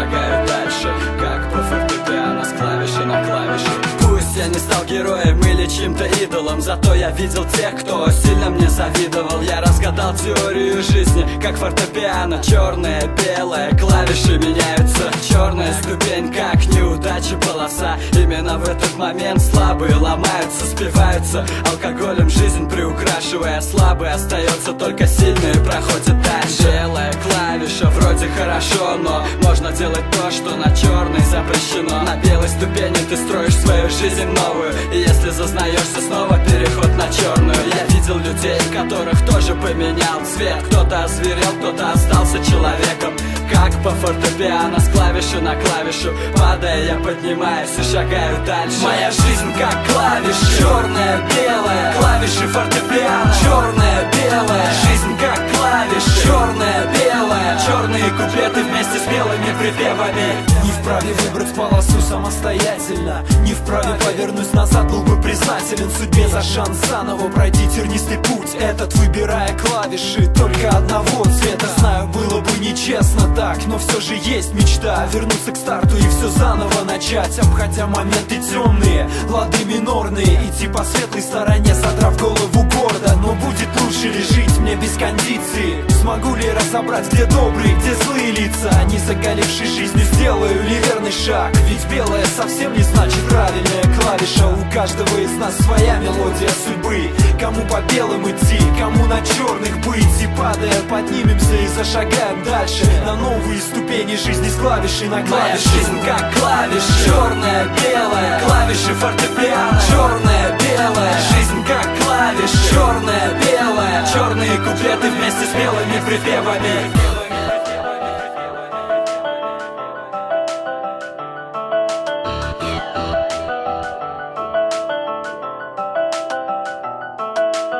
шагают дальше, как по фортепиано, с клавиши на клавишу. Пусть я не стал героем или чьим-то идолом, зато я видел тех, кто сильно мне завидовал. Я разгадал теорию жизни, как фортепиано. Черное, белое, клавиши меняются. Черная ступень, как неудача полоса. Именно в этот момент слабые ломаются, спиваются алкоголем жизнь приукрашивая. Слабый остается, только сильные проходят дальше. Белая клавиша вроде хорошо, но можно делать то, что на черной запрещено. На белой ступени ты строишь свою жизнь новую, и если зазнаешься, снова переход на черную. Я видел людей, которых тоже поменял цвет. Кто-то озверел, кто-то остался человеком. Как по фортепиано, с клавиши на клавишу. Падая, я поднимаюсь и шагаю дальше. Моя жизнь как клавиши, черная, белая. Клавиши фортепиано, черная, белая. Жизнь как клавиши, черная, белая. Черные куплеты вместе с белыми припевами. Не вправе выбрать полосу самостоятельно, не вправе повернуть назад, был бы признателен судьбе за шанс заново пройти тернистый путь этот, выбирая клавиши только одного цвета. Знаю, было бы нечестно так, но все же есть мечта вернуться к старту и все заново начать, обходя моменты темные, лады минорные, идти по светлой стороне, задрав голову гордо. Но будет лучше ли жить мне без кондиции? Смогу ли разобрать, где добрые, где злые лица? Не загалившись жизнью, сделаю ли верный шаг? Ведь белая совсем не значит правильная клавиша. У каждого из нас своя мелодия судьбы. Кому по белым идти, кому на черных быть. И падая поднимемся и зашагаем дальше на новые ступени жизни с клавишей на клавишу. Моя жизнь как клавиши, черная, белая. Клавиши фортепиано, черная, белая. Жизнь как клавиши, черная, белая. Черные куплеты вместе с белыми припевами.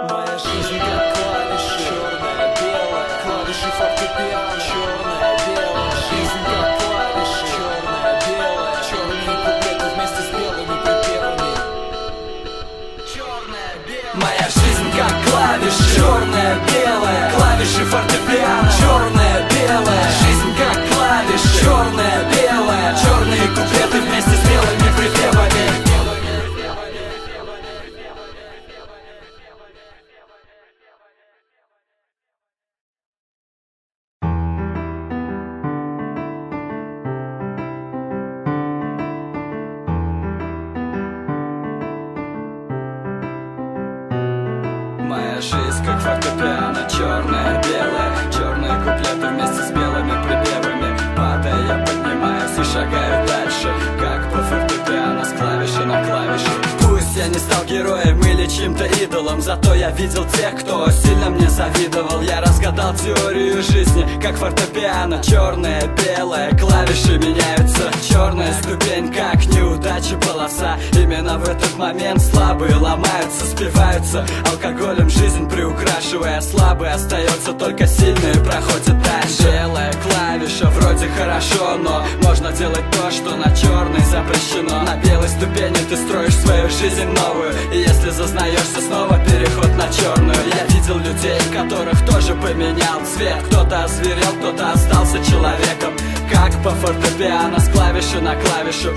Моя жизнь как клавиши, черная, белая. Клавиши фортепиано, черная, белая. Жизнь как клавиши, черная, белая. Черные куплеты вместе с белыми припевами. Черная, белая. Моя жизнь как клавиши, черная, белая. Клавиши фортепиано, черная, белая. Жизнь как клавиши, черная, белая. Черные куплеты вместе с белыми припевами. Моя жизнь как фортепиано, черная, белая. Черные куплеты вместе с белыми припевами. Падая, я поднимаюсь и шагаю дальше, как по фортепиано, с клавиши на клавишу. Пусть я не стал героем или чьим-то идолом, зато я видел тех, кто сильно мне завидовал. Я разгадал теорию жизни, как фортепиано. Черное, белое, клавиши меняются. Черная ступень, как неудача полоса. Именно в этот момент слабые ломаются, спиваются алкоголем жизнь приукрашивая. Слабый остается, только сильные проходят дальше. Белая клавиша вроде хорошо, но можно делать то, что на черной запрещено. На белой ступени ты строишь свою жизнь новую, и если зазнаешься, снова переход на черную. Я видел людей, которых тоже поменял цвет. Кто-то озверел, кто-то остался человеком. Как по фортепиано, с клавиши на клавишу.